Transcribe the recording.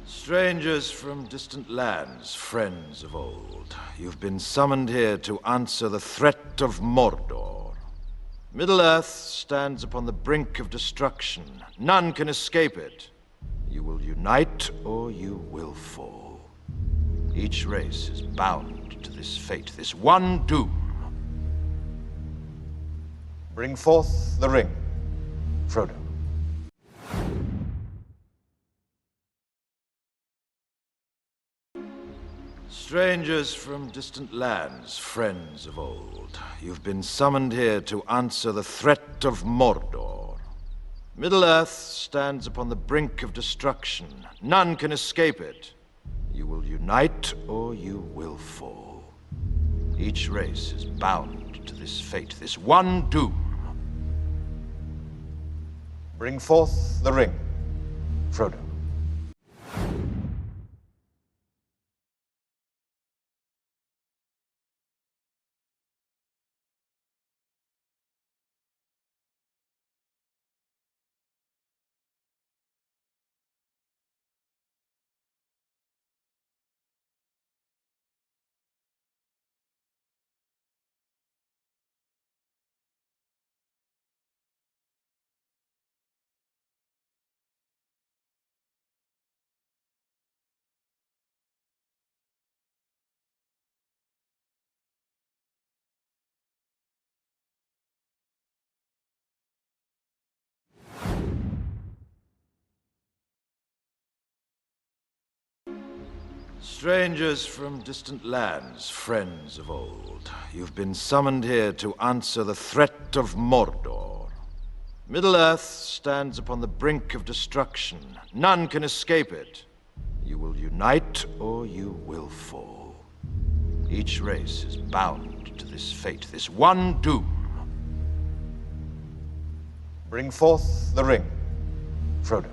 Strangers from distant lands, friends of old, you've been summoned here to answer the threat of Mordor. Middle-earth stands upon the brink of destruction. None can escape it. You will unite or you will fall. Each race is bound to this fate, this one doom. Bring forth the ring, Frodo. Strangers from distant lands, friends of old, you've been summoned here to answer the threat of Mordor. Middle-earth stands upon the brink of destruction. None can escape it. You will unite or you will fall. Each race is bound to this fate, this one doom. Bring forth the ring, Frodo. Strangers from distant lands, friends of old, you've been summoned here to answer the threat of Mordor. Middle-earth stands upon the brink of destruction. None can escape it. You will unite or you will fall. Each race is bound to this fate, this one doom. Bring forth the ring, Frodo.